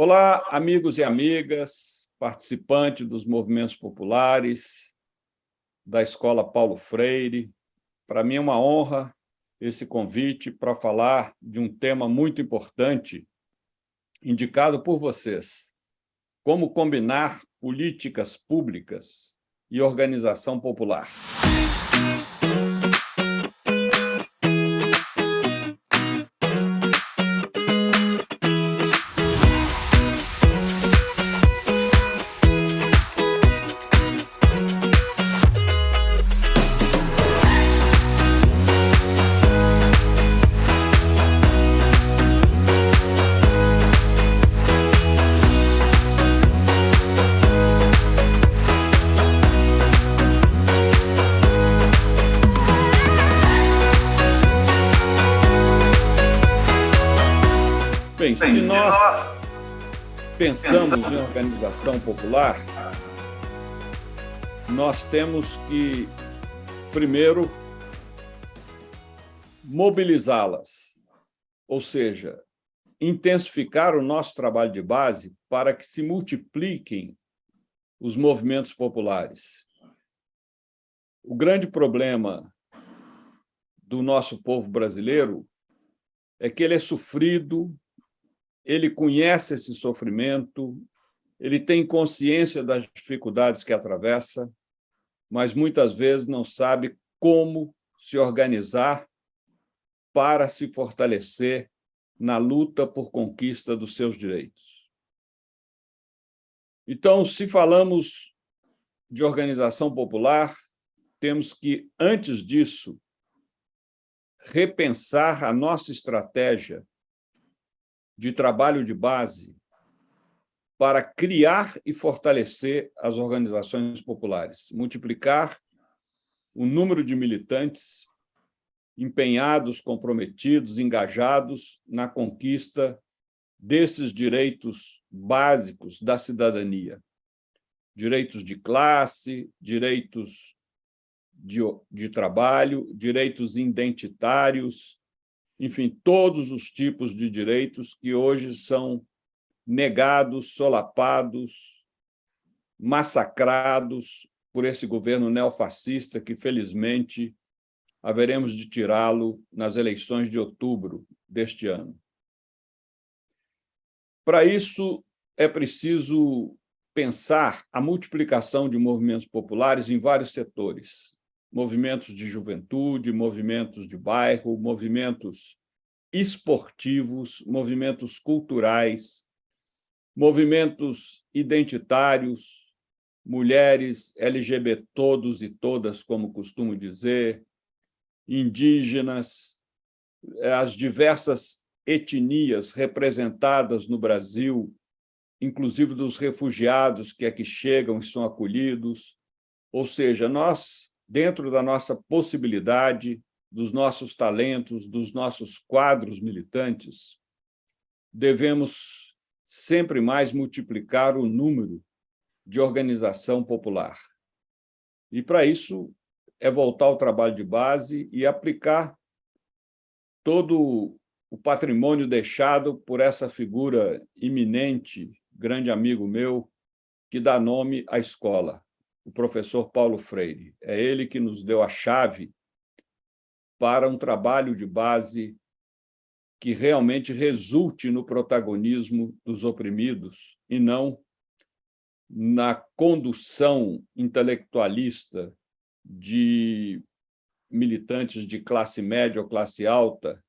Olá, amigos e amigas, participantes dos movimentos populares da Escola Paulo Freire. Para mim é uma honra esse convite para falar de um tema muito importante, indicado por vocês: como combinar políticas públicas e organização popular. Bem, se nós pensamos em organização popular, nós temos que, primeiro, mobilizá-las, ou seja, intensificar o nosso trabalho de base para que se multipliquem os movimentos populares. O grande problema do nosso povo brasileiro é que ele é sofrido, ele conhece esse sofrimento, ele tem consciência das dificuldades que atravessa, mas muitas vezes não sabe como se organizar para se fortalecer na luta por conquista dos seus direitos. Então, se falamos de organização popular, temos que, antes disso, repensar a nossa estratégia de trabalho de base para criar e fortalecer as organizações populares, multiplicar o número de militantes empenhados, comprometidos, engajados na conquista desses direitos básicos da cidadania. Direitos de classe, direitos de trabalho, direitos identitários, enfim, todos os tipos de direitos que hoje são negados, solapados, massacrados por esse governo neofascista que, felizmente, haveremos de tirá-lo nas eleições de outubro deste ano. Para isso, é preciso pensar a multiplicação de movimentos populares em vários setores: movimentos de juventude, movimentos de bairro, movimentos esportivos, movimentos culturais, movimentos identitários, mulheres, LGBT, todos e todas, como costumo dizer, indígenas, as diversas etnias representadas no Brasil, inclusive dos refugiados que aqui chegam e são acolhidos. Ou seja, nós, dentro da nossa possibilidade, dos nossos talentos, dos nossos quadros militantes, devemos sempre mais multiplicar o número de organização popular. E, para isso, é voltar ao trabalho de base e aplicar todo o patrimônio deixado por essa figura iminente, grande amigo meu, que dá nome à escola, o professor Paulo Freire. É ele que nos deu a chave para um trabalho de base que realmente resulte no protagonismo dos oprimidos e não na condução intelectualista de militantes de classe média ou classe alta,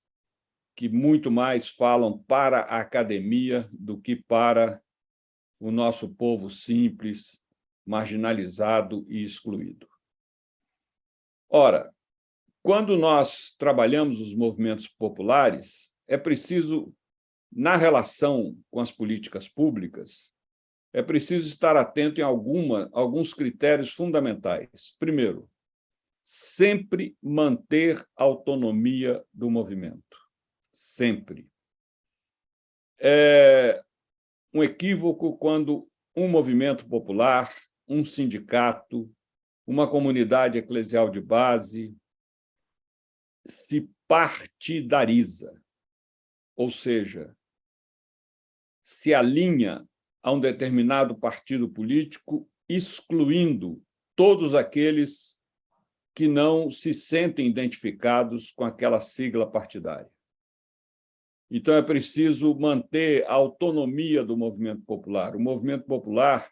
que muito mais falam para a academia do que para o nosso povo simples, marginalizado e excluído. Ora, quando nós trabalhamos os movimentos populares, é preciso, na relação com as políticas públicas, é preciso estar atento em alguns critérios fundamentais. Primeiro, sempre manter a autonomia do movimento. Sempre. É um equívoco quando um movimento popular, um sindicato, uma comunidade eclesial de base se partidariza, ou seja, se alinha a um determinado partido político, excluindo todos aqueles que não se sentem identificados com aquela sigla partidária. Então, é preciso manter a autonomia do movimento popular. O movimento popular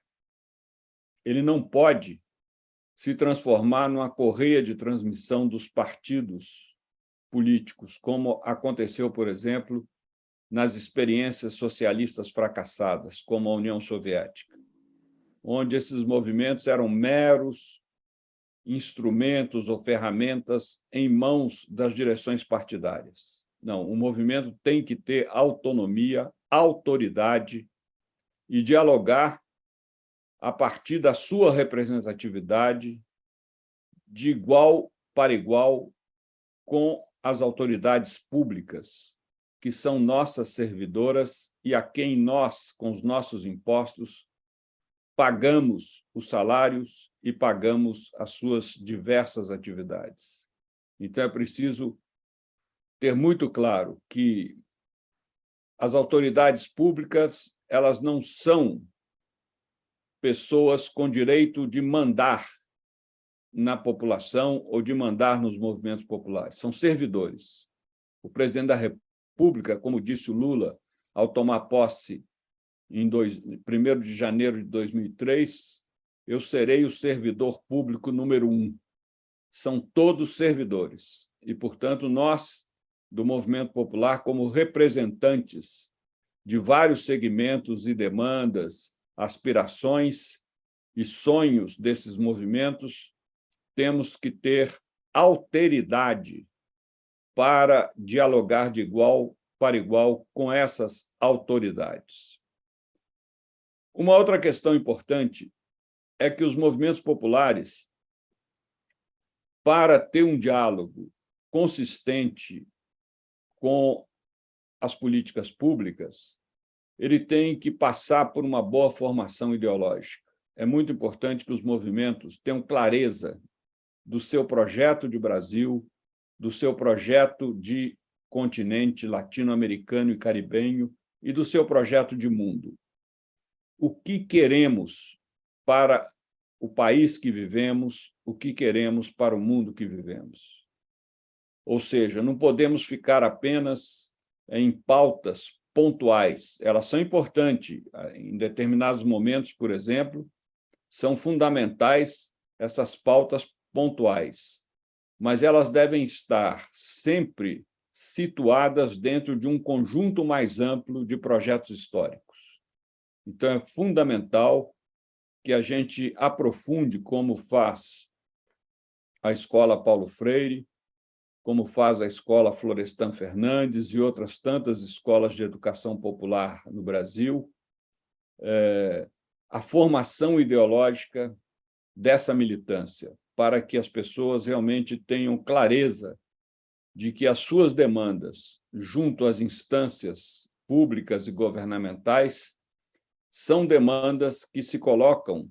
ele não pode se transformar numa correia de transmissão dos partidos políticos, como aconteceu, por exemplo, nas experiências socialistas fracassadas, como a União Soviética, onde esses movimentos eram meros instrumentos ou ferramentas em mãos das direções partidárias. Não, o movimento tem que ter autonomia, autoridade e dialogar a partir da sua representatividade de igual para igual com as autoridades públicas, que são nossas servidoras e a quem nós, com os nossos impostos, pagamos os salários e pagamos as suas diversas atividades. Então, é preciso ter muito claro que as autoridades públicas elas não são pessoas com direito de mandar na população ou de mandar nos movimentos populares. São servidores. O presidente da República, como disse o Lula, ao tomar posse em 1º de janeiro de 2003, eu serei o servidor público número 1. São todos servidores. E, portanto, nós, do movimento popular, como representantes de vários segmentos e demandas, aspirações e sonhos desses movimentos, temos que ter alteridade para dialogar de igual para igual com essas autoridades. Uma outra questão importante é que os movimentos populares, para ter um diálogo consistente com as políticas públicas, ele tem que passar por uma boa formação ideológica. É muito importante que os movimentos tenham clareza do seu projeto de Brasil, do seu projeto de continente latino-americano e caribenho e do seu projeto de mundo. O que queremos para o país que vivemos, o que queremos para o mundo que vivemos. Ou seja, não podemos ficar apenas em pautas pontuais. Elas são importantes. Em determinados momentos, por exemplo, são fundamentais essas pautas pontuais, mas elas devem estar sempre situadas dentro de um conjunto mais amplo de projetos históricos. Então, é fundamental que a gente aprofunde como faz a Escola Paulo Freire, como faz a Escola Florestan Fernandes e outras tantas escolas de educação popular no Brasil, a formação ideológica dessa militância, para que as pessoas realmente tenham clareza de que as suas demandas, junto às instâncias públicas e governamentais, são demandas que se colocam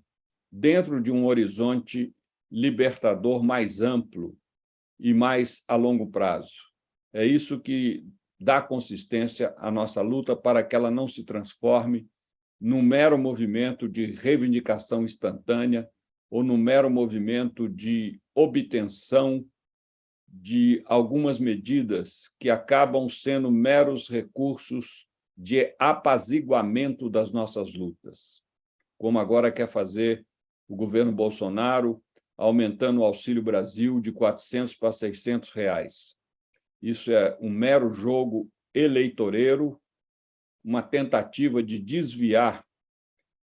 dentro de um horizonte libertador mais amplo e mais a longo prazo. É isso que dá consistência à nossa luta para que ela não se transforme num mero movimento de reivindicação instantânea ou num mero movimento de obtenção de algumas medidas que acabam sendo meros recursos de apaziguamento das nossas lutas, como agora quer fazer o governo Bolsonaro, aumentando o Auxílio Brasil de R$ 400 para R$ 600. Isso é um mero jogo eleitoreiro, uma tentativa de desviar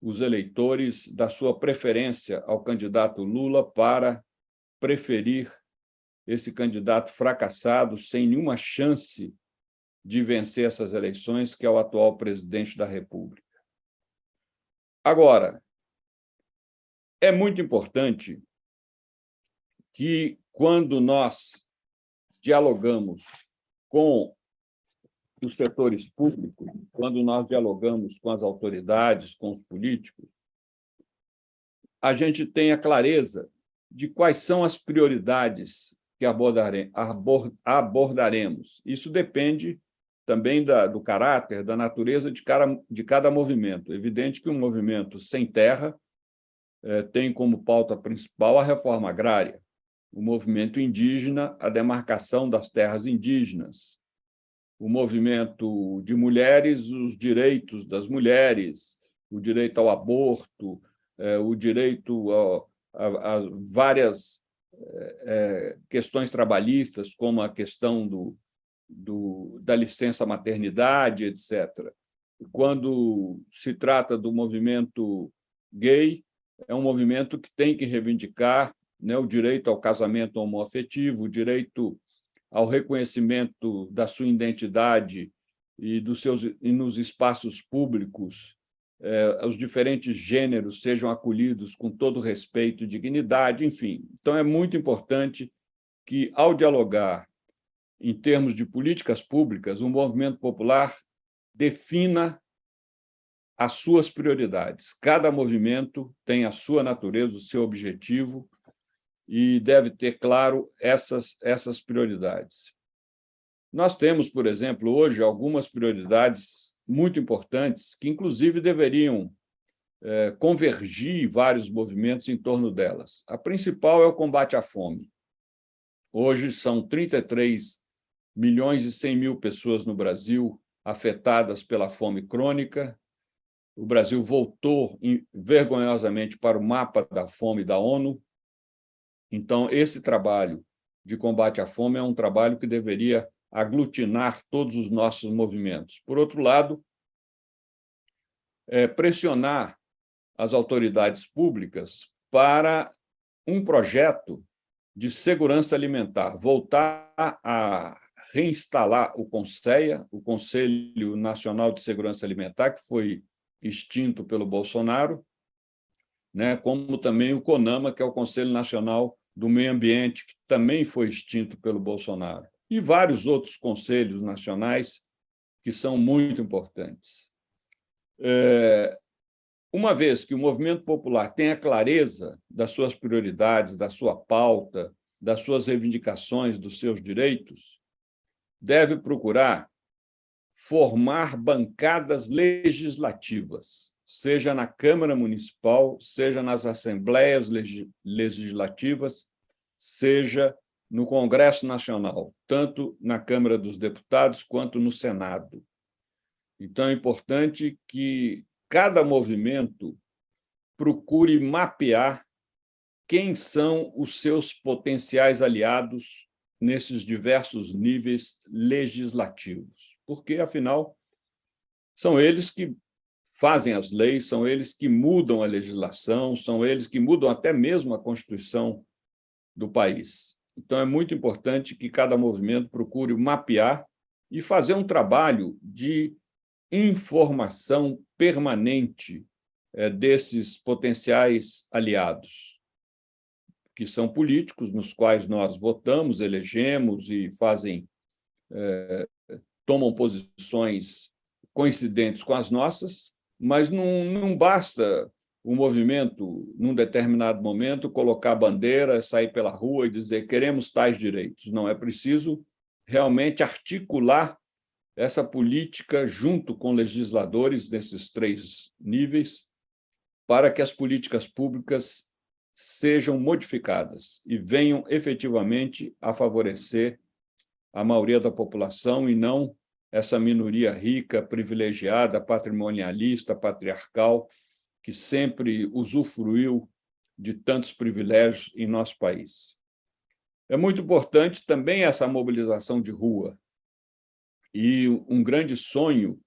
os eleitores da sua preferência ao candidato Lula para preferir esse candidato fracassado, sem nenhuma chance de vencer essas eleições, que é o atual presidente da República. Agora, é muito importante que, quando nós dialogamos com os setores públicos, quando nós dialogamos com as autoridades, com os políticos, a gente tenha clareza de quais são as prioridades que abordaremos. Isso depende também do caráter, da natureza de cada movimento. É evidente que um movimento sem terra tem como pauta principal a reforma agrária, o movimento indígena, a demarcação das terras indígenas, o movimento de mulheres, os direitos das mulheres, o direito ao aborto, o direito a várias questões trabalhistas, como a questão da licença maternidade, etc. Quando se trata do movimento gay, é um movimento que tem que reivindicar, né, o direito ao casamento homoafetivo, o direito ao reconhecimento da sua identidade e nos espaços públicos, os diferentes gêneros sejam acolhidos com todo respeito e dignidade, enfim. Então, é muito importante que, ao dialogar em termos de políticas públicas, o movimento popular defina as suas prioridades. Cada movimento tem a sua natureza, o seu objetivo, e deve ter, claro, essas prioridades. Nós temos, por exemplo, hoje, algumas prioridades muito importantes que, inclusive, deveriam convergir vários movimentos em torno delas. A principal é o combate à fome. Hoje, são 33 milhões e 100 mil pessoas no Brasil afetadas pela fome crônica. O Brasil voltou vergonhosamente para o mapa da fome da ONU. Então, esse trabalho de combate à fome é um trabalho que deveria aglutinar todos os nossos movimentos. Por outro lado, pressionar as autoridades públicas para um projeto de segurança alimentar, voltar a reinstalar o CONSEA, o Conselho Nacional de Segurança Alimentar, que foi extinto pelo Bolsonaro, né, como também o CONAMA, que é o Conselho Nacional do Meio Ambiente, que também foi extinto pelo Bolsonaro, e vários outros conselhos nacionais que são muito importantes. Uma vez que o movimento popular tem a clareza das suas prioridades, da sua pauta, das suas reivindicações, dos seus direitos, deve procurar formar bancadas legislativas, seja na Câmara Municipal, seja nas assembleias legislativas, seja no Congresso Nacional, tanto na Câmara dos Deputados quanto no Senado. Então, é importante que cada movimento procure mapear quem são os seus potenciais aliados nesses diversos níveis legislativos, porque, afinal, são eles que fazem as leis, são eles que mudam a legislação, são eles que mudam até mesmo a Constituição do país. Então, é muito importante que cada movimento procure mapear e fazer um trabalho de informação permanente desses potenciais aliados, que são políticos nos quais nós votamos, elegemos e tomam posições coincidentes com as nossas, mas não basta o movimento, num determinado momento, colocar a bandeira, sair pela rua e dizer queremos tais direitos. Não, é preciso realmente articular essa política junto com legisladores desses três níveis para que as políticas públicas sejam modificadas e venham efetivamente a favorecer a maioria da população e não essa minoria rica, privilegiada, patrimonialista, patriarcal, que sempre usufruiu de tantos privilégios em nosso país. É muito importante também essa mobilização de rua. E um grande sonho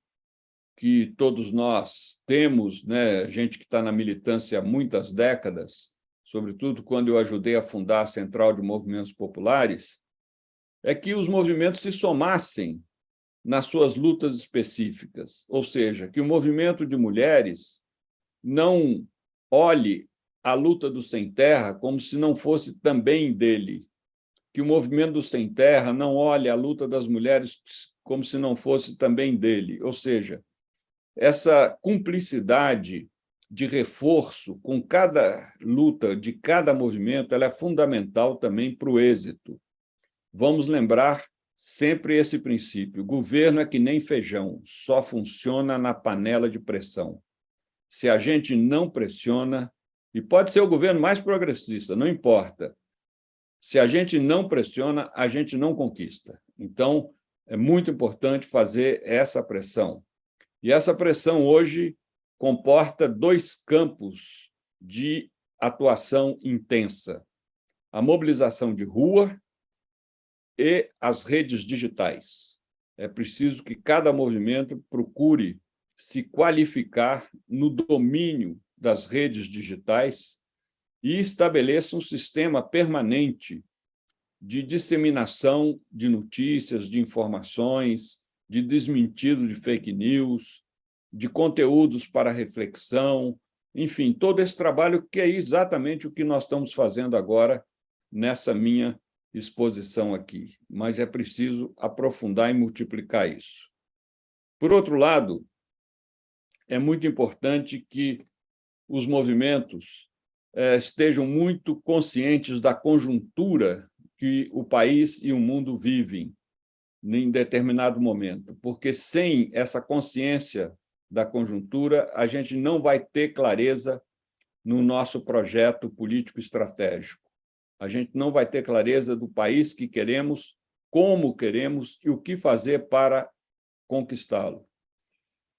que todos nós temos, né, gente que está na militância há muitas décadas, sobretudo quando eu ajudei a fundar a Central de Movimentos Populares, é que os movimentos se somassem nas suas lutas específicas, ou seja, que o movimento de mulheres não olhe a luta do sem terra como se não fosse também dele, que o movimento do sem terra não olhe a luta das mulheres como se não fosse também dele, ou seja, essa cumplicidade de reforço com cada luta de cada movimento, ela é fundamental também para o êxito. Vamos lembrar sempre esse princípio: governo é que nem feijão, só funciona na panela de pressão. Se a gente não pressiona, e pode ser o governo mais progressista, não importa. Se a gente não pressiona, a gente não conquista. Então, é muito importante fazer essa pressão. E essa pressão hoje comporta dois campos de atuação intensa: a mobilização de rua e as redes digitais. É preciso que cada movimento procure se qualificar no domínio das redes digitais e estabeleça um sistema permanente de disseminação de notícias, de informações, de desmentido de fake news, de conteúdos para reflexão, enfim, todo esse trabalho que é exatamente o que nós estamos fazendo agora nessa minha exposição aqui. Mas é preciso aprofundar e multiplicar isso. Por outro lado, é muito importante que os movimentos estejam muito conscientes da conjuntura que o país e o mundo vivem em determinado momento, porque sem essa consciência da conjuntura, a gente não vai ter clareza no nosso projeto político estratégico. A gente não vai ter clareza do país que queremos, como queremos e o que fazer para conquistá-lo.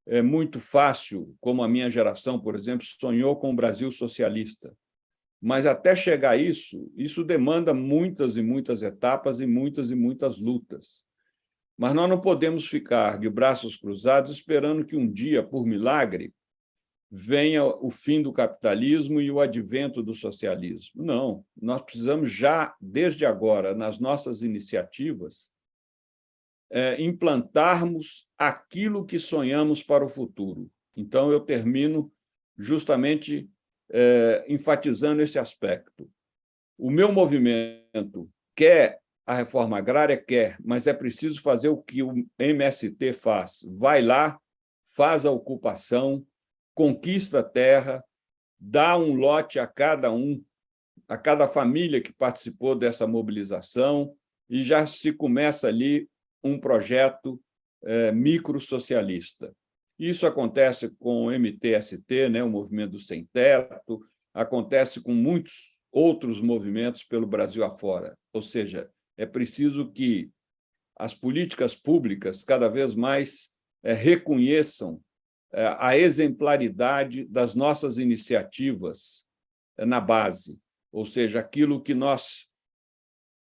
É muito fácil, como a minha geração, por exemplo, sonhou com o Brasil socialista. Mas até chegar a isso demanda muitas e muitas etapas e muitas lutas. Mas nós não podemos ficar de braços cruzados esperando que um dia, por milagre, venha o fim do capitalismo e o advento do socialismo. Não, nós precisamos já, desde agora, nas nossas iniciativas, implantarmos aquilo que sonhamos para o futuro. Então, eu termino justamente enfatizando esse aspecto. O meu movimento quer a reforma agrária? Quer, mas é preciso fazer o que o MST faz. Vai lá, faz a ocupação, conquista a terra, dá um lote a cada família que participou dessa mobilização, e já se começa ali um projeto microsocialista. Isso acontece com o MTST, né, o Movimento do Sem Teto, acontece com muitos outros movimentos pelo Brasil afora. Ou seja, é preciso que as políticas públicas cada vez mais reconheçam a exemplaridade das nossas iniciativas na base, ou seja, aquilo que nós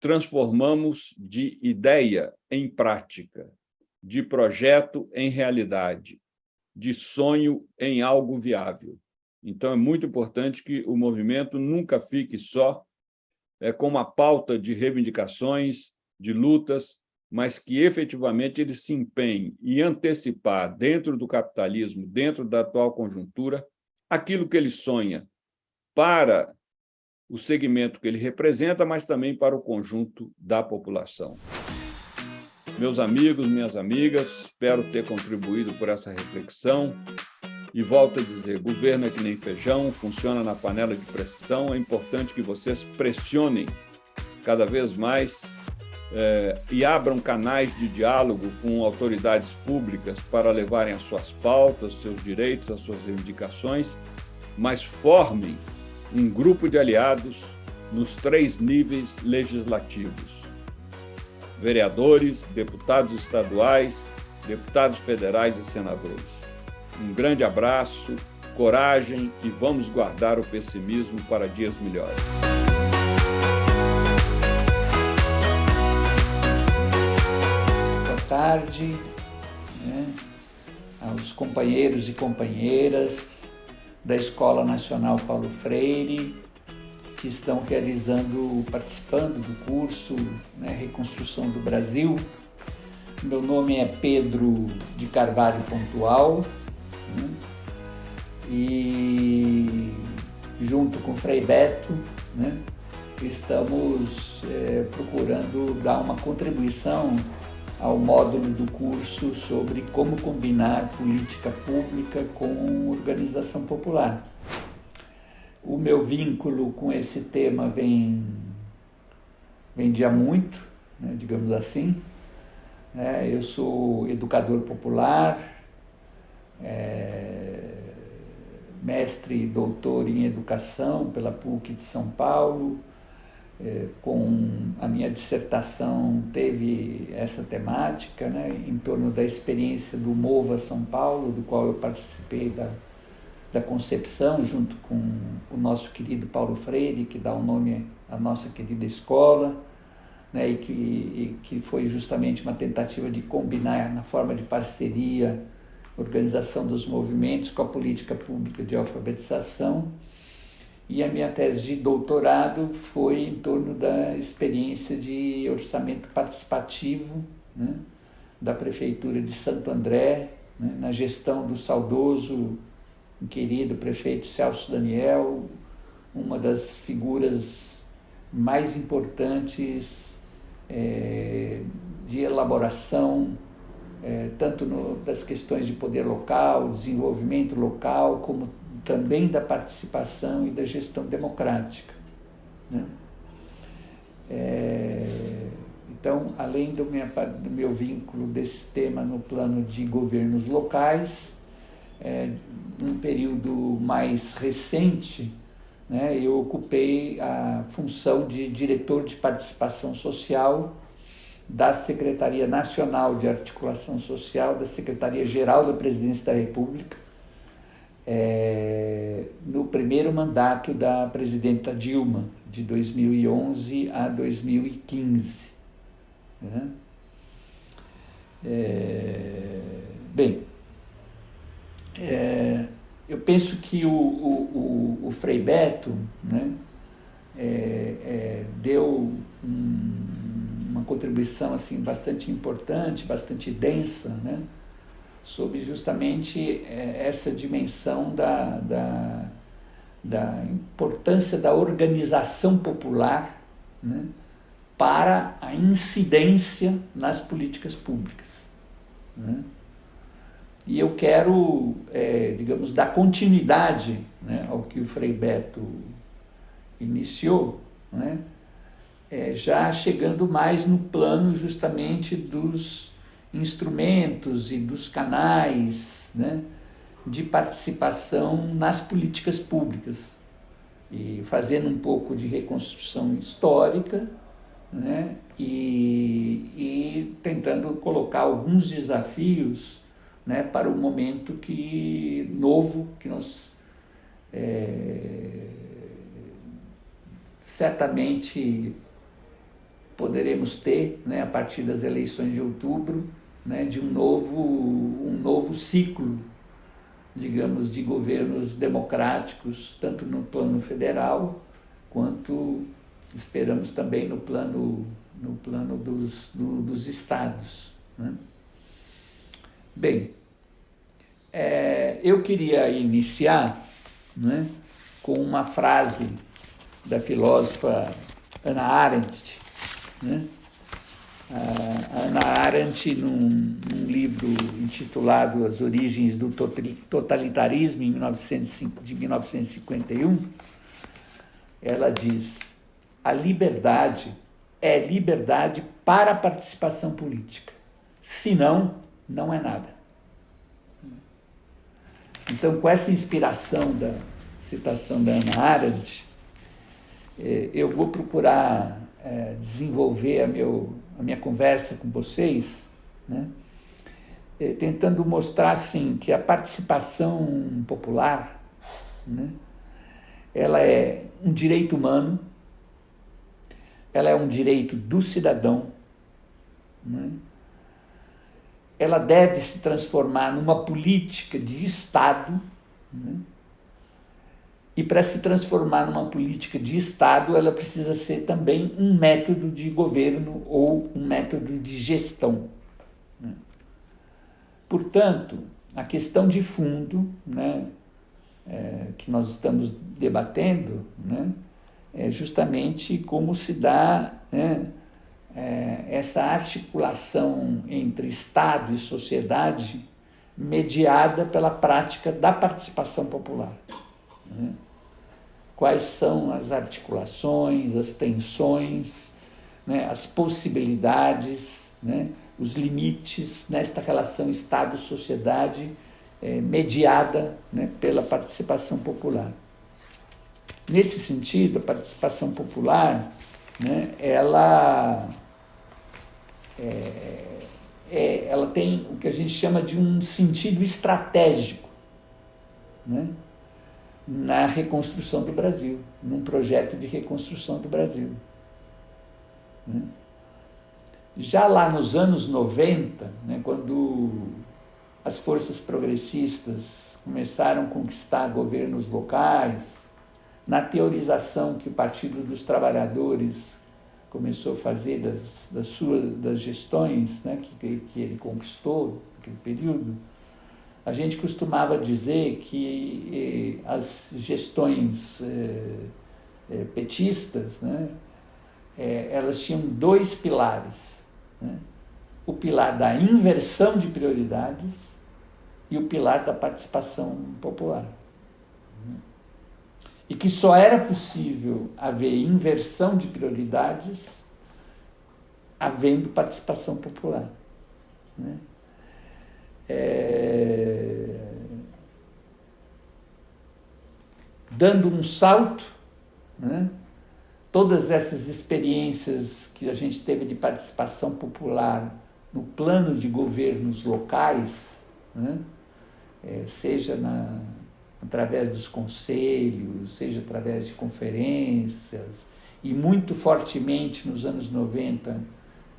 transformamos de ideia em prática, de projeto em realidade, de sonho em algo viável. Então, é muito importante que o movimento nunca fique só com uma pauta de reivindicações, de lutas, mas que efetivamente ele se empenhe em antecipar, dentro do capitalismo, dentro da atual conjuntura, aquilo que ele sonha para o segmento que ele representa, mas também para o conjunto da população. Meus amigos, minhas amigas, espero ter contribuído por essa reflexão. E volto a dizer, governo é que nem feijão, funciona na panela de pressão. É importante que vocês pressionem cada vez mais e abram canais de diálogo com autoridades públicas para levarem as suas pautas, seus direitos, as suas reivindicações, mas formem um grupo de aliados nos 3 níveis legislativos: vereadores, deputados estaduais, deputados federais e senadores. Um grande abraço, coragem e vamos guardar o pessimismo para dias melhores. Boa tarde, aos companheiros e companheiras da Escola Nacional Paulo Freire, que estão participando do curso Reconstrução do Brasil. Meu nome é Pedro de Carvalho Pontual, e junto com o Frei Beto, estamos procurando dar uma contribuição ao módulo do curso sobre como combinar política pública com organização popular. O meu vínculo com esse tema vem de há muito, digamos assim. Eu sou educador popular, mestre e doutor em educação pela PUC de São Paulo. Com a minha dissertação teve essa temática, em torno da experiência do Mova São Paulo, do qual eu participei da concepção, junto com o nosso querido Paulo Freire, que dá o nome à nossa querida escola, e que foi justamente uma tentativa de combinar, na forma de parceria, a organização dos movimentos com a política pública de alfabetização. E a minha tese de doutorado foi em torno da experiência de orçamento participativo, da Prefeitura de Santo André, na gestão do saudoso e querido prefeito Celso Daniel, uma das figuras mais importantes de elaboração, tanto das questões de poder local, desenvolvimento local, como também da participação e da gestão democrática. Então, além do meu vínculo desse tema no plano de governos locais, num período mais recente, eu ocupei a função de diretor de participação social da Secretaria Nacional de Articulação Social, da Secretaria-Geral da Presidência da República, no primeiro mandato da presidenta Dilma, de 2011 a 2015. Bem, eu penso que o Frei Beto deu uma contribuição assim, bastante importante, bastante densa, sobre justamente essa dimensão da importância da organização popular, para a incidência nas políticas públicas. E eu quero, digamos, dar continuidade ao que o Frei Beto iniciou, já chegando mais no plano justamente dos instrumentos e dos canais de participação nas políticas públicas, e fazendo um pouco de reconstrução histórica, e tentando colocar alguns desafios para o momento novo que nós certamente poderemos ter, a partir das eleições de outubro, de um novo ciclo, digamos, de governos democráticos, tanto no plano federal, quanto esperamos também no plano dos estados. Bem, eu queria iniciar com uma frase da filósofa Hannah Arendt. A Hannah Arendt, num livro intitulado As Origens do Totalitarismo, de 1951, ela diz: a liberdade é liberdade para a participação política, senão, não é nada. Então, com essa inspiração da citação da Hannah Arendt, eu vou procurar desenvolver a minha conversa com vocês, tentando mostrar assim, que a participação popular, ela é um direito humano, ela é um direito do cidadão, ela deve se transformar numa política de Estado, e para se transformar numa política de Estado, ela precisa ser também um método de governo ou um método de gestão. Portanto, a questão de fundo, que nós estamos debatendo, é justamente como se dá essa articulação entre Estado e sociedade mediada pela prática da participação popular. Quais são as articulações, as tensões, as possibilidades, os limites nesta relação Estado-sociedade mediada, né, pela participação popular. Nesse sentido, a participação popular, né, ela tem o que a gente chama de um sentido estratégico, né, na reconstrução do Brasil, num projeto de reconstrução do Brasil. Né? Já lá nos anos 90, né, quando as forças progressistas começaram a conquistar governos locais, na teorização que o Partido dos Trabalhadores começou a fazer das gestões, né, que ele conquistou naquele período, a gente costumava dizer que as gestões petistas, né, elas tinham dois pilares, né? O pilar da inversão de prioridades e o pilar da participação popular. E que só era possível haver inversão de prioridades havendo participação popular. Né? Dando um salto, né? Todas essas experiências que a gente teve de participação popular no plano de governos locais, né? Seja através dos conselhos, seja através de conferências, e muito fortemente nos anos 90,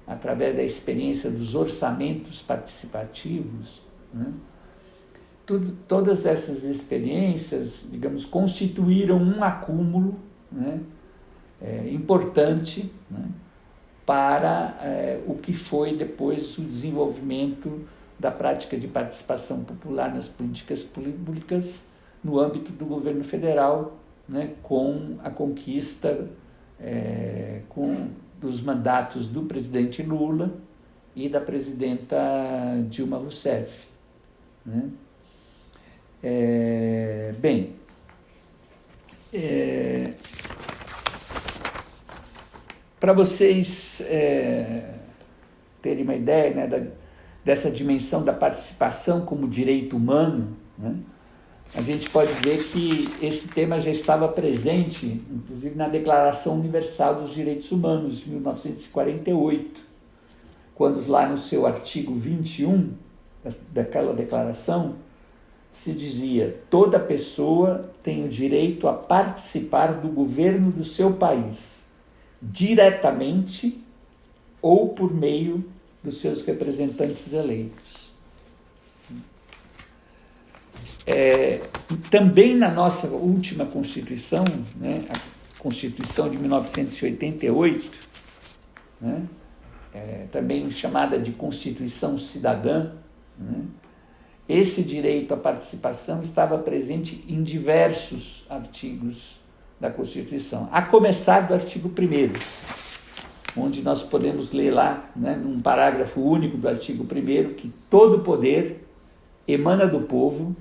através da experiência dos orçamentos participativos, né? Todas essas experiências, digamos, constituíram um acúmulo, né, importante, né, para o que foi depois o desenvolvimento da prática de participação popular nas políticas públicas no âmbito do governo federal, né, com a conquista dos mandatos do presidente Lula e da presidenta Dilma Rousseff. Né? Para vocês terem uma ideia, né, dessa dimensão da participação como direito humano, né, a gente pode ver que esse tema já estava presente, inclusive na Declaração Universal dos Direitos Humanos, de 1948, quando lá no seu artigo 21 daquela declaração se dizia: toda pessoa tem o direito a participar do governo do seu país, diretamente ou por meio dos seus representantes eleitos. Também na nossa última Constituição, né, a Constituição de 1988, né, também chamada de Constituição Cidadã, né, esse direito à participação estava presente em diversos artigos da Constituição, a começar do artigo 1º, onde nós podemos ler lá, né, num parágrafo único do artigo 1º, que todo poder emana do povo,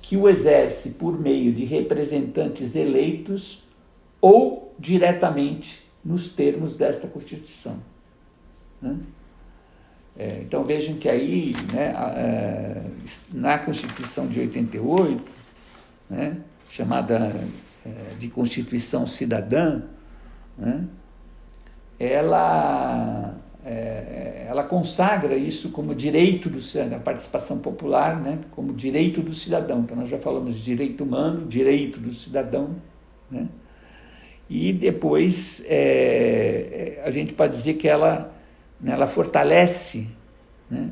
que o exerce por meio de representantes eleitos ou diretamente nos termos desta Constituição. Né? Então vejam que aí, né, na Constituição de 88, né, chamada de Constituição Cidadã, né, ela consagra isso como direito da participação popular, né, como direito do cidadão. Então nós já falamos de direito humano, direito do cidadão, né, e depois a gente pode dizer que ela fortalece, né,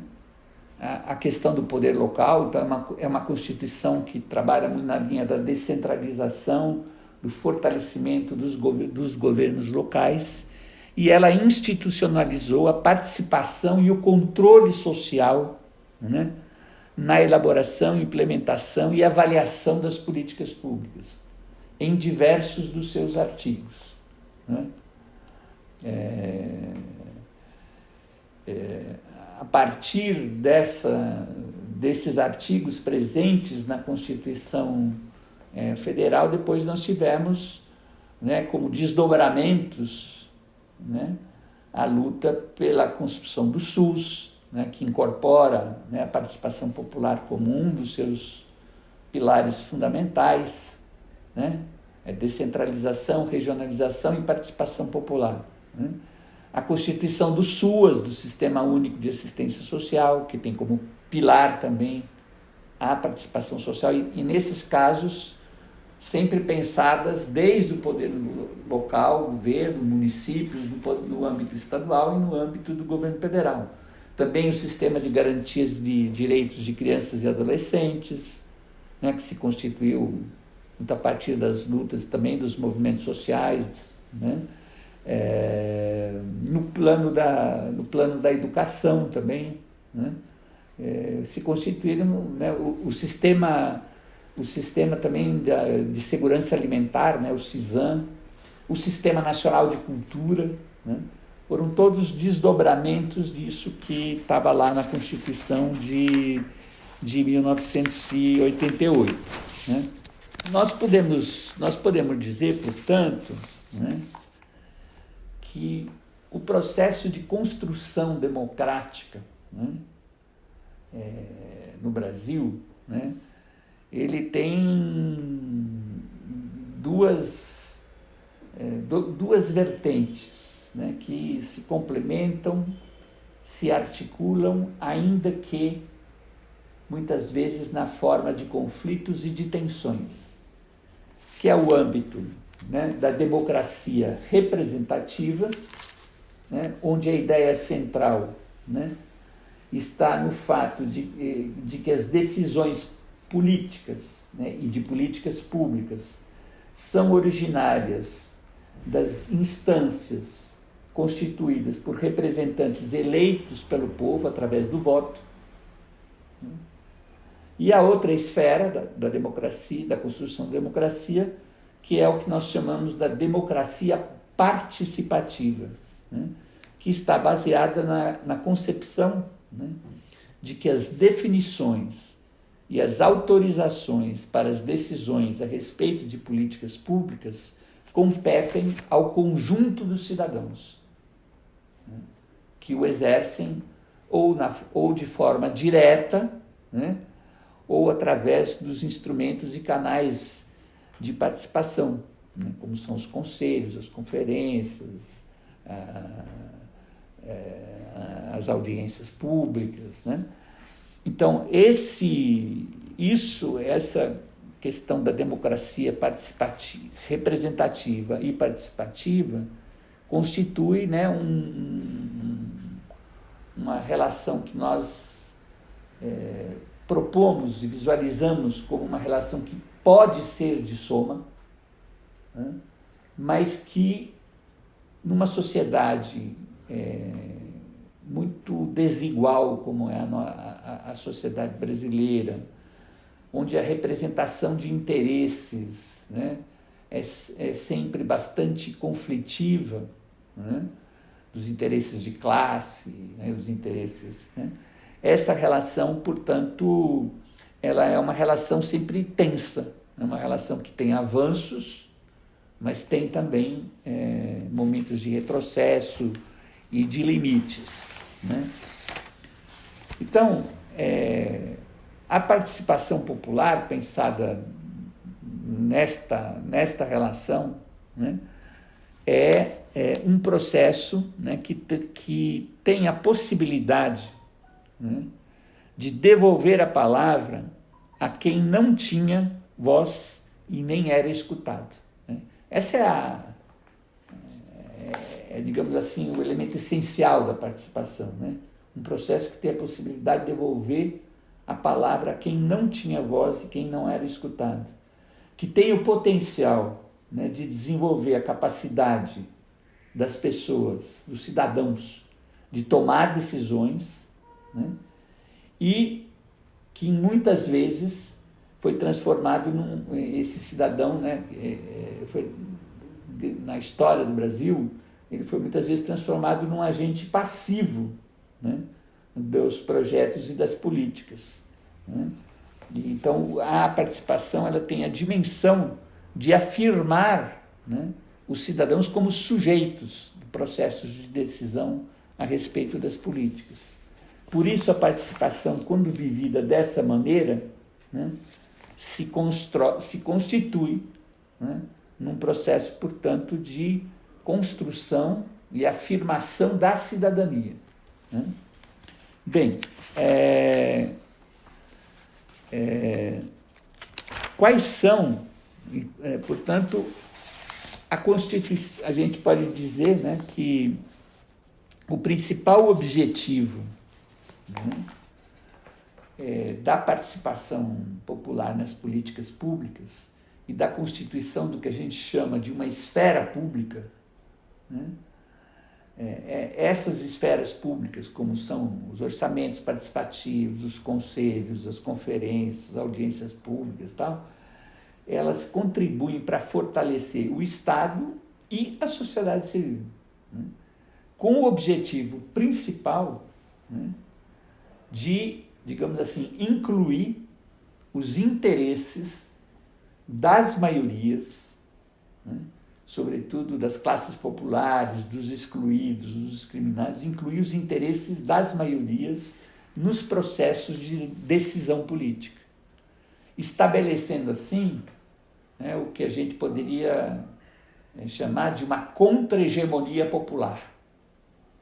a questão do poder local. Então é uma Constituição que trabalha muito na linha da descentralização, do fortalecimento dos governos locais, e ela institucionalizou a participação e o controle social, né, na elaboração, implementação e avaliação das políticas públicas, em diversos dos seus artigos. Né? A partir desses artigos presentes na Constituição Federal, depois nós tivemos, né, como desdobramentos, né, a luta pela construção do SUS, né, que incorpora, né, a participação popular como um dos seus pilares fundamentais, né, descentralização, regionalização e participação popular, né. A constituição do SUAS, do Sistema Único de Assistência Social, que tem como pilar também a participação social, e nesses casos sempre pensadas desde o poder local, governo, municípios, no âmbito estadual e no âmbito do governo federal. Também o sistema de garantias de direitos de crianças e adolescentes, né, que se constituiu muito a partir das lutas também dos movimentos sociais, né, no plano da educação também, né, se constituíram, né, o sistema também de segurança alimentar, né, o CISAM, o Sistema Nacional de Cultura, né, foram todos desdobramentos disso que estava lá na Constituição de 1988. Né. Nós podemos dizer, portanto, né, que o processo de construção democrática, né, no Brasil, né, ele tem duas vertentes, né, que se complementam, se articulam, ainda que muitas vezes na forma de conflitos e de tensões, que é o âmbito, né, da democracia representativa, né, onde a ideia central, né, está no fato de que as decisões políticas, né, e de políticas públicas são originárias das instâncias constituídas por representantes eleitos pelo povo através do voto. E a outra esfera da democracia, da construção da democracia, que é o que nós chamamos da democracia participativa, né, que está baseada na concepção, né, de que as definições e as autorizações para as decisões a respeito de políticas públicas competem ao conjunto dos cidadãos, né, que o exercem ou de forma direta, né, ou através dos instrumentos e canais de participação, né, como são os conselhos, as conferências, as audiências públicas, né? Então, essa questão da democracia participativa, representativa e participativa constitui, né, uma relação que nós propomos e visualizamos como uma relação que pode ser de soma, né, mas que numa sociedade muito desigual como é a sociedade brasileira, onde a representação de interesses, né, é sempre bastante conflitiva, né, dos interesses de classe, né, os interesses, né, essa relação, portanto, ela é uma relação sempre tensa, é uma relação que tem avanços, mas tem também momentos de retrocesso e de limites, né? Então, a participação popular, pensada nesta relação, né, é um processo, né, que tem a possibilidade, né, de devolver a palavra a quem não tinha voz e nem era escutado, né? Essa digamos assim, o elemento essencial da participação, né? Um processo que tem a possibilidade de devolver a palavra a quem não tinha voz e quem não era escutado, que tem o potencial, né, de desenvolver a capacidade das pessoas, dos cidadãos, de tomar decisões, né, e que muitas vezes foi transformado esse cidadão, né, na história do Brasil, ele foi muitas vezes transformado num agente passivo, né, dos projetos e das políticas, né? E, então, a participação ela tem a dimensão de afirmar, né, os cidadãos como sujeitos do processos de decisão a respeito das políticas. Por isso, a participação, quando vivida dessa maneira, né, se constitui, né, num processo, portanto, de construção e afirmação da cidadania. Né? Bem, quais são, portanto, a Constituição? A gente pode dizer, né, que o principal objetivo, né, da participação popular nas políticas públicas e da constituição do que a gente chama de uma esfera pública, né, essas esferas públicas, como são os orçamentos participativos, os conselhos, as conferências, audiências públicas, tal, elas contribuem para fortalecer o Estado e a sociedade civil, né, com o objetivo principal, né, de, digamos assim, incluir os interesses das maiorias, né, sobretudo das classes populares, dos excluídos, dos discriminados, incluir os interesses das maiorias nos processos de decisão política, estabelecendo assim, né, o que a gente poderia chamar de uma contra-hegemonia popular.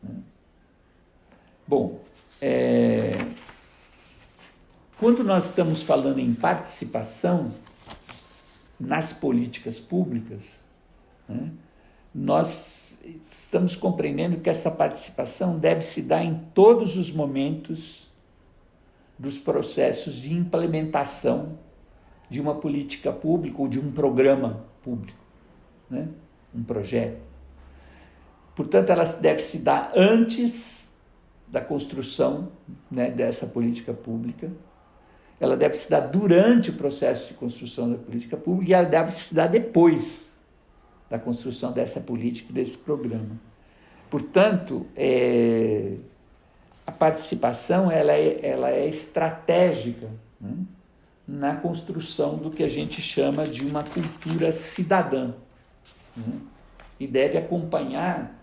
Né? Bom, quando nós estamos falando em participação nas políticas públicas, né, nós estamos compreendendo que essa participação deve se dar em todos os momentos dos processos de implementação de uma política pública ou de um programa público, né, um projeto. Portanto, ela deve se dar antes da construção, né, dessa política pública, ela deve se dar durante o processo de construção da política pública e ela deve se dar depois da construção dessa política e desse programa. Portanto, a participação ela é estratégica, né, na construção do que a gente chama de uma cultura cidadã, né, e deve acompanhar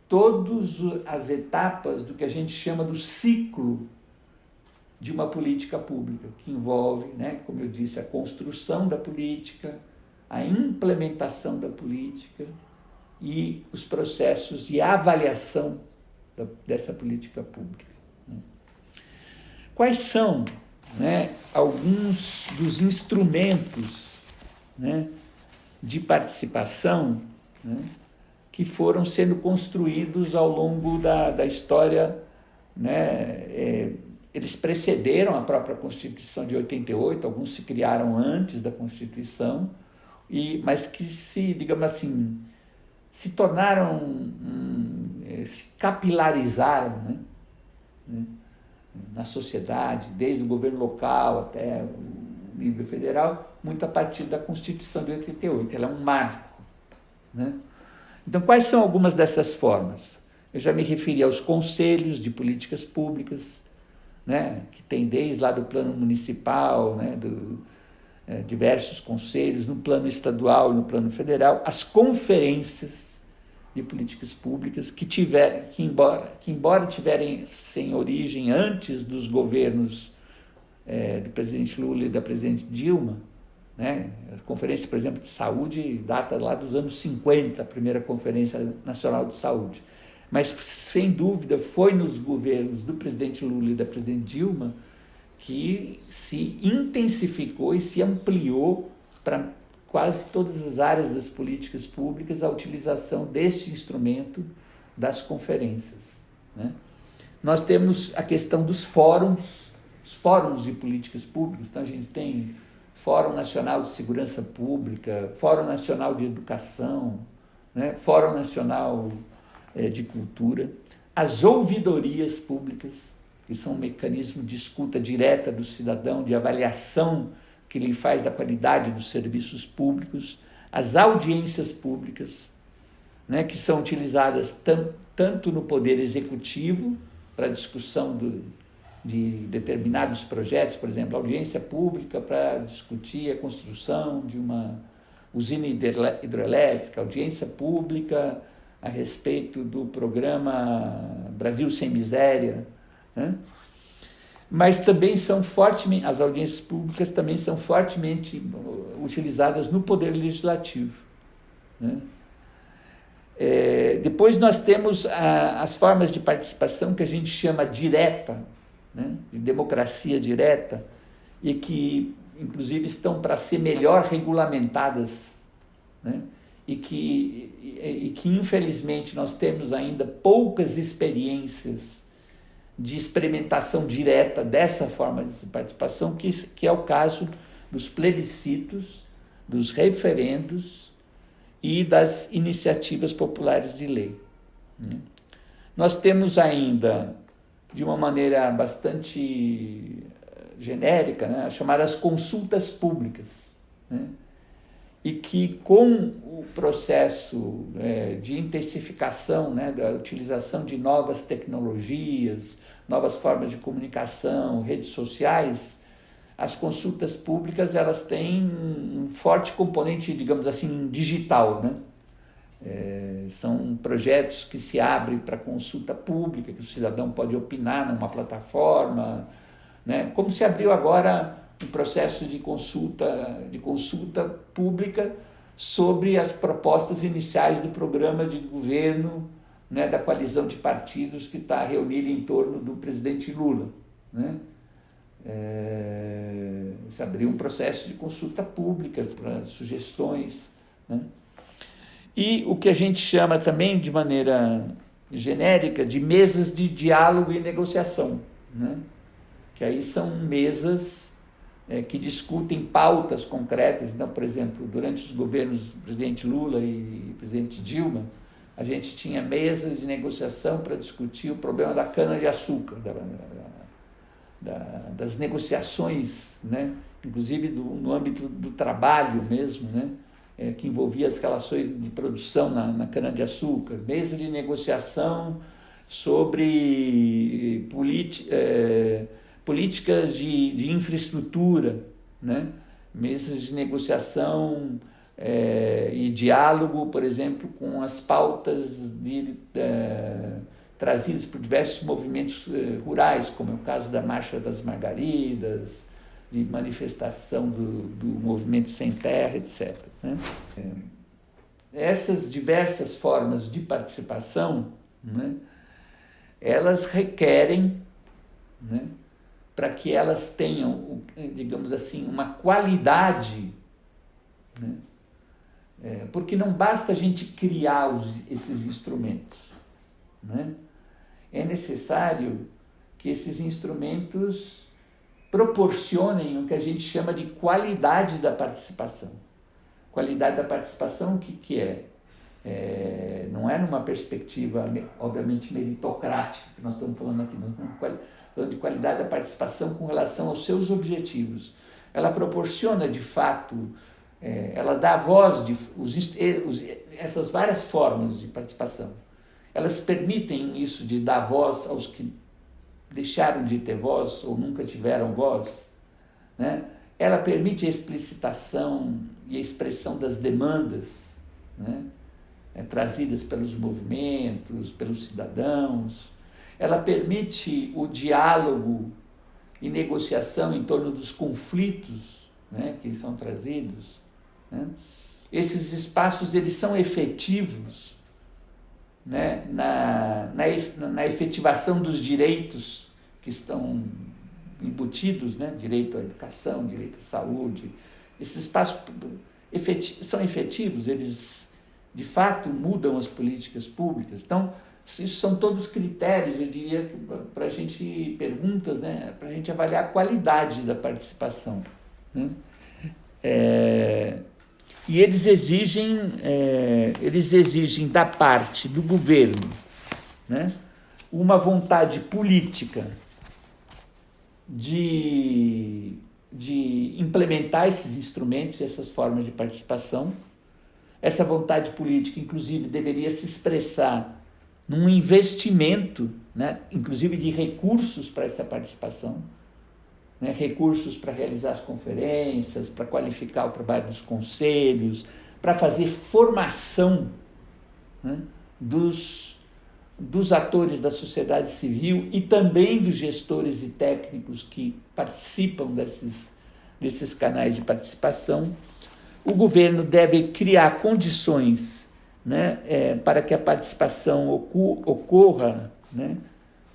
todas as etapas do que a gente chama do ciclo de uma política pública, que envolve, né, como eu disse, a construção da política, a implementação da política e os processos de avaliação dessa política pública. Quais são, né, alguns dos instrumentos, né, de participação, né, que foram sendo construídos ao longo da história, né? Eles precederam a própria Constituição de 88, alguns se criaram antes da Constituição, mas que digamos assim, se tornaram, se capilarizaram, né, na sociedade, desde o governo local até o nível federal, muito a partir da Constituição de 88. Ela é um marco, né? Então, quais são algumas dessas formas? Eu já me referi aos conselhos de políticas públicas, né, que tem desde lá do plano municipal, né, diversos conselhos, no plano estadual e no plano federal, as conferências de políticas públicas que embora tiverem sem origem antes dos governos do presidente Lula e da presidente Dilma, né, a conferência, por exemplo, de saúde data lá dos anos 50, a primeira Conferência Nacional de Saúde. Mas, sem dúvida, foi nos governos do presidente Lula e da presidente Dilma que se intensificou e se ampliou para quase todas as áreas das políticas públicas a utilização deste instrumento das conferências, né? Nós temos a questão dos fóruns, os fóruns de políticas públicas. Então, a gente tem Fórum Nacional de Segurança Pública, Fórum Nacional de Educação, né? Fórum Nacional de Cultura, as ouvidorias públicas, que são um mecanismo de escuta direta do cidadão, de avaliação que ele faz da qualidade dos serviços públicos, as audiências públicas, né, que são utilizadas tanto no Poder Executivo, para discussão de determinados projetos, por exemplo, audiência pública para discutir a construção de uma usina hidrelétrica, audiência pública a respeito do programa Brasil Sem Miséria, né? Mas também são fortemente, as audiências públicas também são fortemente utilizadas no Poder Legislativo, né? Depois nós temos as formas de participação que a gente chama direta, né? De democracia direta, e que inclusive estão para ser melhor regulamentadas, né? E que infelizmente nós temos ainda poucas experiências de experimentação direta dessa forma de participação, que é o caso dos plebiscitos, dos referendos e das iniciativas populares de lei. Nós temos ainda, de uma maneira bastante genérica, né, as chamadas consultas públicas, né, e que com o processo de intensificação, né, da utilização de novas tecnologias, novas formas de comunicação, redes sociais, as consultas públicas elas têm um forte componente, digamos assim, digital, né? São projetos que se abrem para consulta pública, que o cidadão pode opinar numa plataforma, né? Como se abriu agora um processo de consulta pública sobre as propostas iniciais do programa de governo, né, da coalizão de partidos que está reunida em torno do presidente Lula, né? Se abriu um processo de consulta pública para sugestões, né? E o que a gente chama também, de maneira genérica, de mesas de diálogo e negociação, né? Que aí são mesas que discutem pautas concretas. Então, por exemplo, durante os governos do presidente Lula e presidente Dilma, a gente tinha mesas de negociação para discutir o problema da cana-de-açúcar, das negociações, né? Inclusive no âmbito do trabalho mesmo, né? Que envolvia as relações de produção na cana-de-açúcar, mesa de negociação sobre políticas de infraestrutura, né? Mesas de negociação e diálogo, por exemplo, com as pautas trazidas por diversos movimentos rurais, como é o caso da Marcha das Margaridas, de manifestação do movimento Sem Terra, etc., né? Essas diversas formas de participação, né, elas requerem, né, para que elas tenham, digamos assim, uma qualidade, né, porque não basta a gente criar esses instrumentos, né? É necessário que esses instrumentos proporcionem o que a gente chama de qualidade da participação. Qualidade da participação, o que é? Não é numa perspectiva, obviamente, meritocrática, que nós estamos falando aqui, nós estamos falando de qualidade da participação com relação aos seus objetivos. Ela proporciona, de fato, ela dá voz, essas várias formas de participação. Elas permitem isso de dar voz aos que deixaram de ter voz ou nunca tiveram voz, né? Ela permite a explicitação e a expressão das demandas, né, trazidas pelos movimentos, pelos cidadãos. Ela permite o diálogo e negociação em torno dos conflitos, né, que são trazidos, né? Esses espaços eles são efetivos, né, na efetivação dos direitos que estão embutidos, né, direito à educação, direito à saúde. Esses espaços são efetivos, eles de fato mudam as políticas públicas. Então, isso são todos critérios, eu diria, para a gente, perguntas, né, para a gente avaliar a qualidade da participação, né? E eles exigem da parte do governo, né, uma vontade política de implementar esses instrumentos, essas formas de participação. Essa vontade política, inclusive, deveria se expressar num investimento, né, inclusive de recursos para essa participação, né, recursos para realizar as conferências, para qualificar o trabalho dos conselhos, para fazer formação, né, dos atores da sociedade civil e também dos gestores e técnicos que participam desses canais de participação. O governo deve criar condições, né, para que a participação ocorra, né,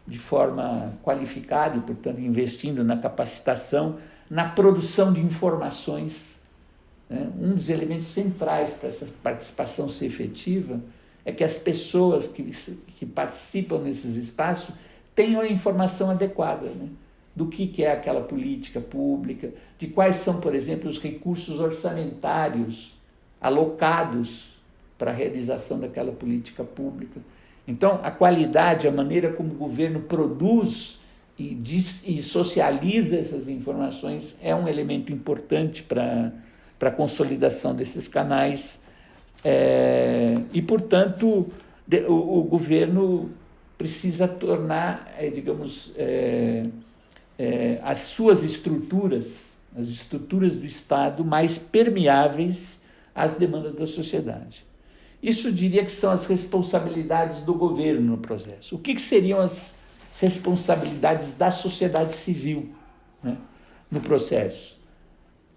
de forma qualificada e, portanto, investindo na capacitação, na produção de informações. Né? Um dos elementos centrais para essa participação ser efetiva é que as pessoas que participam nesses espaços tenham a informação adequada, né? Do que é aquela política pública, de quais são, por exemplo, os recursos orçamentários alocados para a realização daquela política pública. Então, a qualidade, a maneira como o governo produz e socializa essas informações é um elemento importante para a consolidação desses canais. E, portanto, o governo precisa tornar, as suas estruturas, as estruturas do Estado, mais permeáveis às demandas da sociedade. Isso eu diria que são as responsabilidades do governo no processo. O que seriam as responsabilidades da sociedade civil, né, no processo?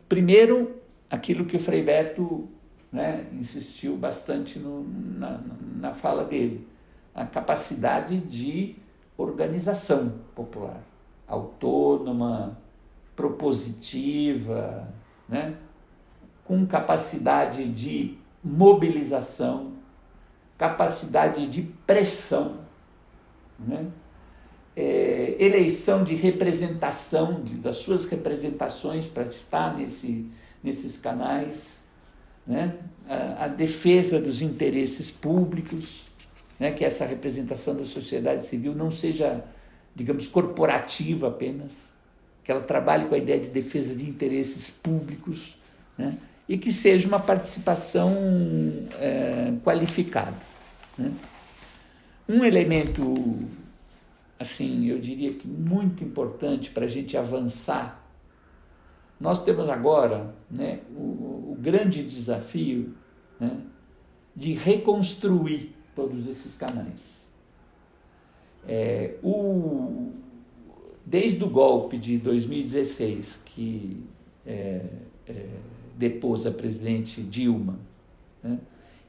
Primeiro, aquilo que o Frei Beto, né, insistiu bastante na fala dele, a capacidade de organização popular, autônoma, propositiva, né, com capacidade de mobilização, capacidade de pressão, né, eleição de representação, das suas representações para estar nesses canais, né, a defesa dos interesses públicos, né, que essa representação da sociedade civil não seja, digamos, corporativa apenas, que ela trabalhe com a ideia de defesa de interesses públicos, né, e que seja uma participação qualificada, né. Um elemento, assim, eu diria que muito importante para a gente avançar, nós temos agora, né, o grande desafio, né, de reconstruir todos esses canais. Desde o golpe de 2016, que depôs a presidente Dilma, né,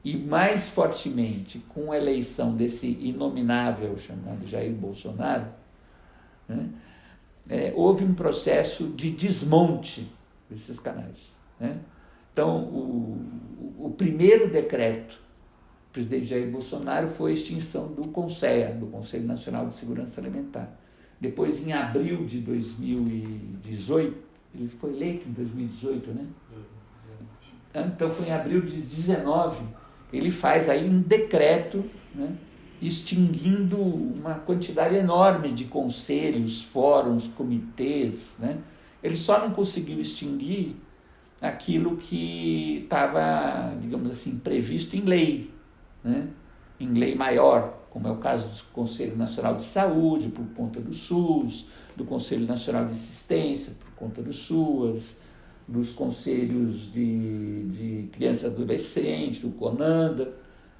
e mais fortemente com a eleição desse inominável chamado Jair Bolsonaro, né, houve um processo de desmonte desses canais, né? Então, o primeiro decreto do presidente Jair Bolsonaro foi a extinção do CONSEA, do Conselho Nacional de Segurança Alimentar. Depois, em abril de 2018, ele foi eleito em 2018, né? Então, foi em abril de 2019, ele faz aí um decreto, né, extinguindo uma quantidade enorme de conselhos, fóruns, comitês, né? Ele só não conseguiu extinguir aquilo que estava, digamos assim, previsto em lei, né? Em lei maior, como é o caso do Conselho Nacional de Saúde, por conta do SUS, do Conselho Nacional de Assistência, por conta do SUAS, dos conselhos de criança e adolescente, do CONANDA,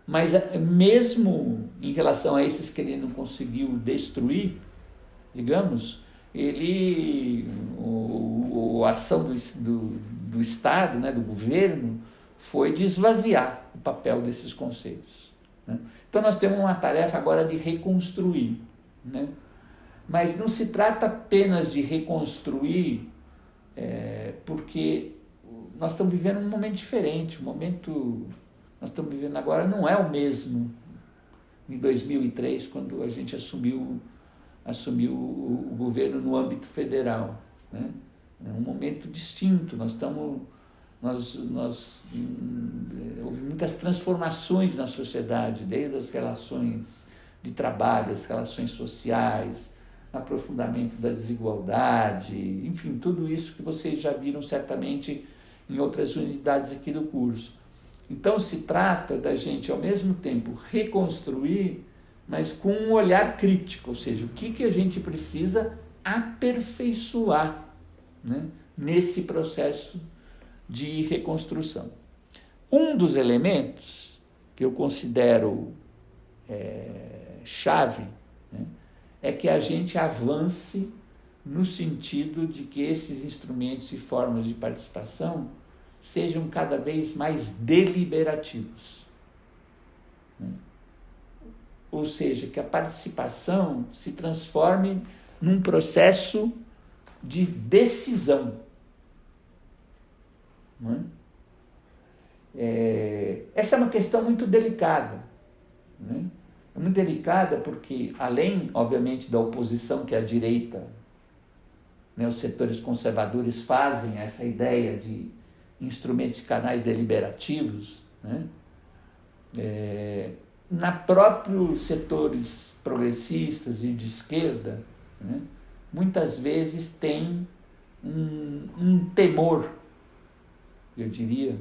mas mesmo em relação a esses que ele não conseguiu destruir, digamos, a ação do Estado, né, do governo, foi de esvaziar o papel desses conselhos, né? Então nós temos uma tarefa agora de reconstruir, né? Mas não se trata apenas de reconstruir, porque nós estamos vivendo um momento diferente, nós estamos vivendo agora não é o mesmo em 2003, quando a gente assumiu o governo no âmbito federal, né? É um momento distinto, houve muitas transformações na sociedade, desde as relações de trabalho, as relações sociais, aprofundamento da desigualdade, enfim, tudo isso que vocês já viram certamente em outras unidades aqui do curso. Então, se trata da gente, ao mesmo tempo, reconstruir, mas com um olhar crítico, ou seja, o que a gente precisa aperfeiçoar, né, nesse processo de reconstrução. Um dos elementos que eu considero chave, né, é que a gente avance no sentido de que esses instrumentos e formas de participação sejam cada vez mais deliberativos, né? Ou seja, que a participação se transforme num processo de decisão, né? Essa é uma questão muito delicada, né? É muito delicada porque, além, obviamente, da oposição que a direita, né, os setores conservadores fazem a essa ideia de instrumentos e canais deliberativos, né, na próprios setores progressistas e de esquerda, né, muitas vezes tem um temor, eu diria,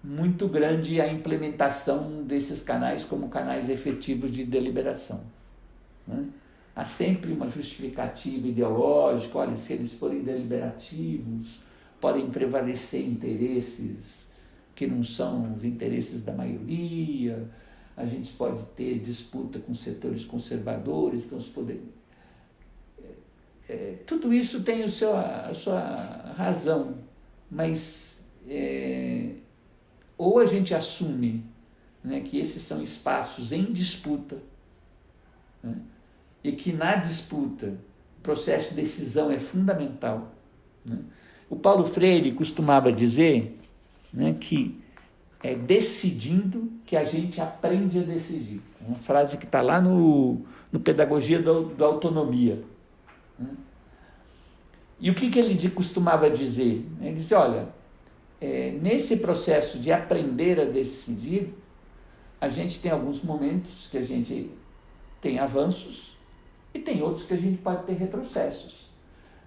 muito grande a implementação desses canais como canais efetivos de deliberação, né? Há sempre uma justificativa ideológica, olha, se eles forem deliberativos, podem prevalecer interesses que não são os interesses da maioria, a gente pode ter disputa com setores conservadores, então se for... tudo isso tem a sua razão, mas ou a gente assume, né, que esses são espaços em disputa, né, e que na disputa o processo de decisão é fundamental, né? O Paulo Freire costumava dizer, né, que é decidindo que a gente aprende a decidir. Uma frase que está lá no Pedagogia da Autonomia, né? E o que ele costumava dizer? Ele dizia, olha, nesse processo de aprender a decidir, a gente tem alguns momentos que a gente tem avanços e tem outros que a gente pode ter retrocessos.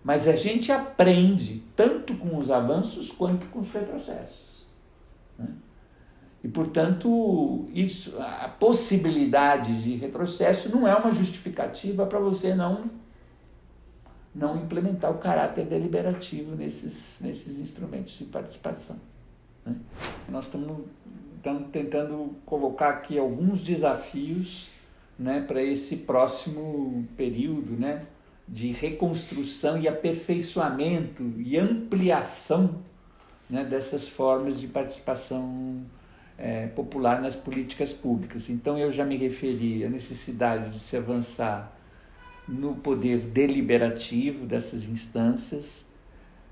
Mas a gente aprende tanto com os avanços quanto com os retrocessos, né? E, portanto, a possibilidade de retrocesso não é uma justificativa para você não implementar o caráter deliberativo nesses instrumentos de participação, né? Nós estamos tentando colocar aqui alguns desafios, né, para esse próximo período, né, de reconstrução e aperfeiçoamento e ampliação, né, dessas formas de participação popular nas políticas públicas. Então, eu já me referi à necessidade de se avançar no poder deliberativo dessas instâncias,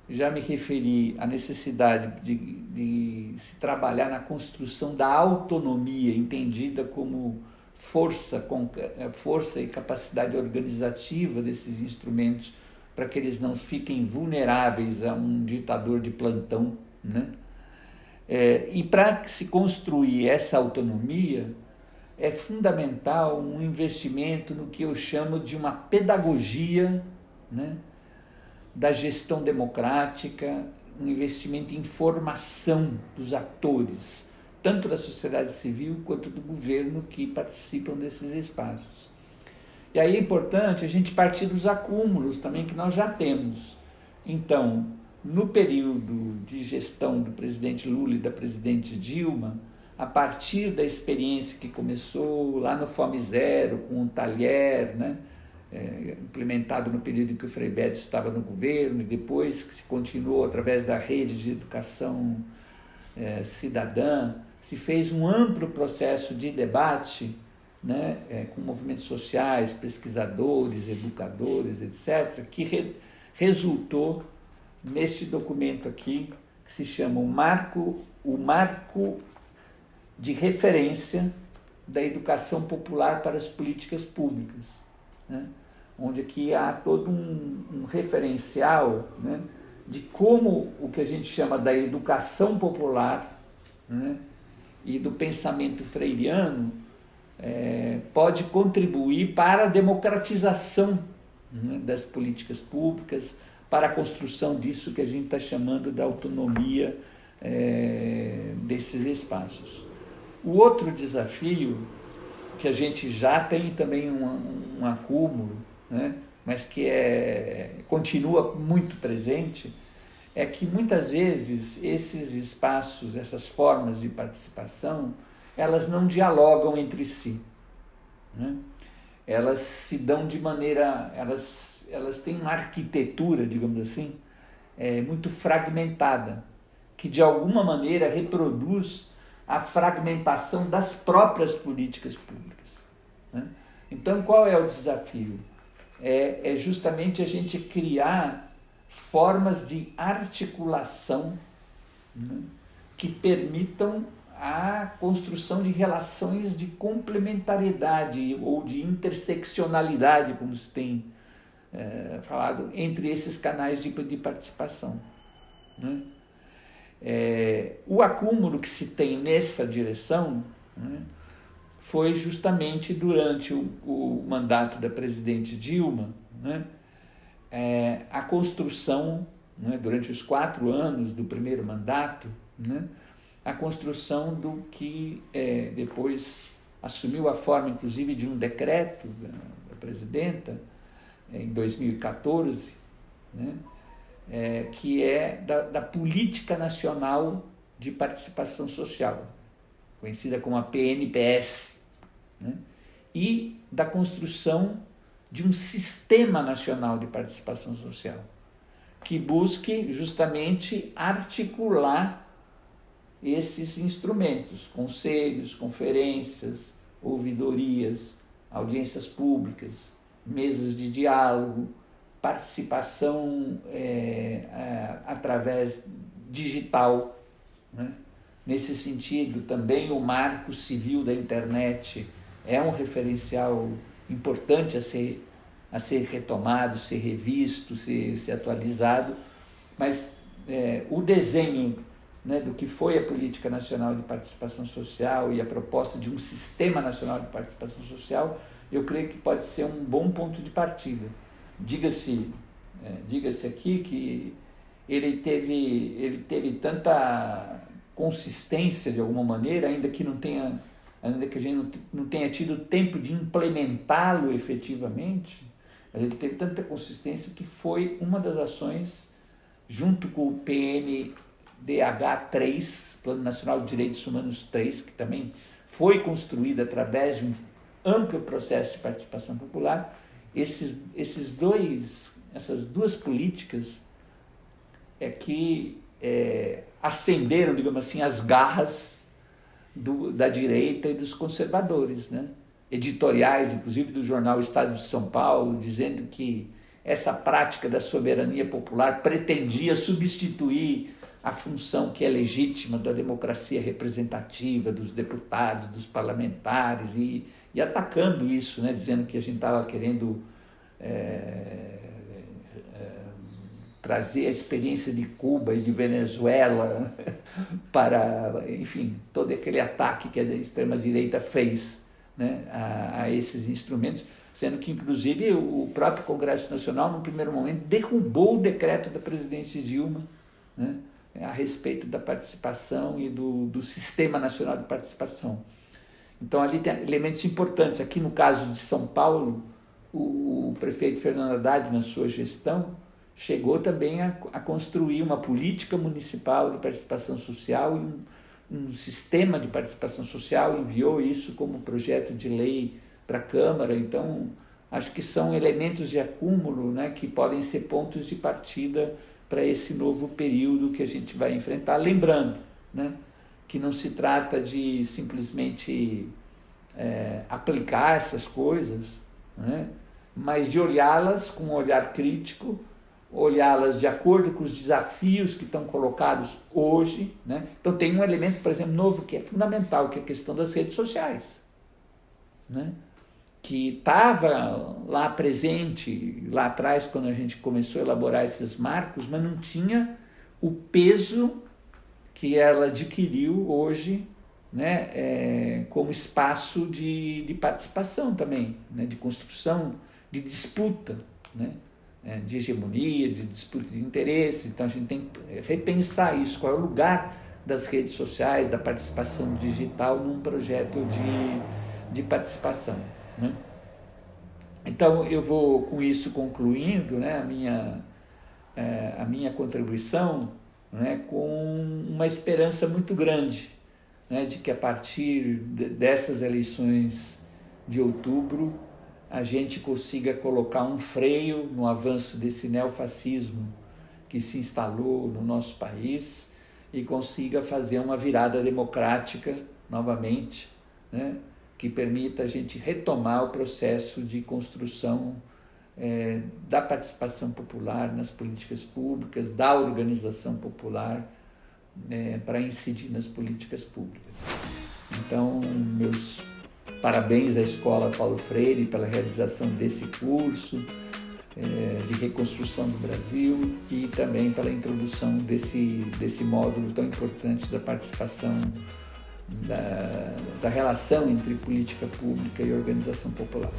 já me referi à necessidade de se trabalhar na construção da autonomia, entendida como força e capacidade organizativa desses instrumentos, para que eles não fiquem vulneráveis a um ditador de plantão, né? E para se construir essa autonomia, é fundamental um investimento no que eu chamo de uma pedagogia, né, da gestão democrática, um investimento em formação dos atores, tanto da sociedade civil quanto do governo que participam desses espaços. E aí é importante a gente partir dos acúmulos também que nós já temos. Então, no período de gestão do presidente Lula e da presidente Dilma, a partir da experiência que começou lá no Fome Zero, com o Talher, né, implementado no período em que o Frei Beto estava no governo, e depois que se continuou através da rede de educação cidadã, se fez um amplo processo de debate, né, com movimentos sociais, pesquisadores, educadores, etc., que resultou neste documento aqui, que se chama o Marco de Referência da Educação Popular para as Políticas Públicas, né, onde aqui há todo um referencial, né, de como o que a gente chama da educação popular, né, e do pensamento freiriano pode contribuir para a democratização, né, das políticas públicas, para a construção disso que a gente está chamando da autonomia desses espaços. O outro desafio, que a gente já tem também um acúmulo, né, mas que continua muito presente, é que muitas vezes esses espaços, essas formas de participação, elas não dialogam entre si, né, elas se dão de maneira, elas têm uma arquitetura, digamos assim, muito fragmentada, que de alguma maneira reproduz a fragmentação das próprias políticas públicas, né? Então, qual é o desafio? É justamente a gente criar formas de articulação, né, que permitam a construção de relações de complementariedade ou de interseccionalidade, como se tem falado, entre esses canais de participação, né? O acúmulo que se tem nessa direção, né, foi justamente durante o mandato da presidente Dilma, né, a construção, né, durante os 4 anos do primeiro mandato, né, a construção do que depois assumiu a forma, inclusive, de um decreto da presidenta, em 2014, né, que é da Política Nacional de Participação Social, conhecida como a PNPS, né, e da construção de um Sistema Nacional de Participação Social, que busque justamente articular esses instrumentos, conselhos, conferências, ouvidorias, audiências públicas, mesas de diálogo, participação através digital, né? Nesse sentido, também o marco civil da internet é um referencial importante a ser retomado, ser revisto, ser atualizado, mas o desenho, né, do que foi a Política Nacional de Participação Social e a proposta de um Sistema Nacional de Participação Social, eu creio que pode ser um bom ponto de partida. Diga-se aqui que ele teve tanta consistência de alguma maneira, ainda que a gente não tenha tido tempo de implementá-lo efetivamente, mas ele teve tanta consistência que foi uma das ações, junto com o PNDH3, Plano Nacional de Direitos Humanos 3, que também foi construído através de um amplo processo de participação popular. Essas duas políticas que acenderam, digamos assim, as garras da direita e dos conservadores, né? Editoriais, inclusive do jornal Estado de São Paulo, dizendo que essa prática da soberania popular pretendia substituir a função que é legítima da democracia representativa, dos deputados, dos parlamentares, e atacando isso, né? Dizendo que a gente estava querendo trazer a experiência de Cuba e de Venezuela para, enfim, todo aquele ataque que a extrema-direita fez, né, a esses instrumentos, sendo que, inclusive, o próprio Congresso Nacional, no primeiro momento, derrubou o decreto da presidente Dilma, né, a respeito da participação e do Sistema Nacional de Participação. Então, ali tem elementos importantes. Aqui, no caso de São Paulo, o prefeito Fernando Haddad, na sua gestão, chegou também a construir uma política municipal de participação social e um sistema de participação social, enviou isso como projeto de lei para a Câmara. Então, acho que são elementos de acúmulo, né, que podem ser pontos de partida para esse novo período que a gente vai enfrentar. Lembrando, né, que não se trata de simplesmente aplicar essas coisas, né, mas de olhá-las com um olhar crítico, olhá-las de acordo com os desafios que estão colocados hoje, né? Então tem um elemento, por exemplo, novo que é fundamental, que é a questão das redes sociais, né? Que estava lá presente, lá atrás, quando a gente começou a elaborar esses marcos, mas não tinha o peso que ela adquiriu hoje, né? Como espaço de participação também, né? De construção, de disputa, né? De hegemonia, de disputa de interesses. Então a gente tem que repensar isso, qual é o lugar das redes sociais, da participação digital num projeto de participação, né? Então eu vou com isso concluindo, né, a minha contribuição, né, com uma esperança muito grande, né, de que a partir dessas eleições de outubro a gente consiga colocar um freio no avanço desse neofascismo que se instalou no nosso país e consiga fazer uma virada democrática novamente, né, que permita a gente retomar o processo de construção da participação popular nas políticas públicas, da organização popular para incidir nas políticas públicas. Então, meus parabéns à Escola Paulo Freire pela realização desse curso de reconstrução do Brasil e também pela introdução desse módulo tão importante da participação, da relação entre política pública e organização popular.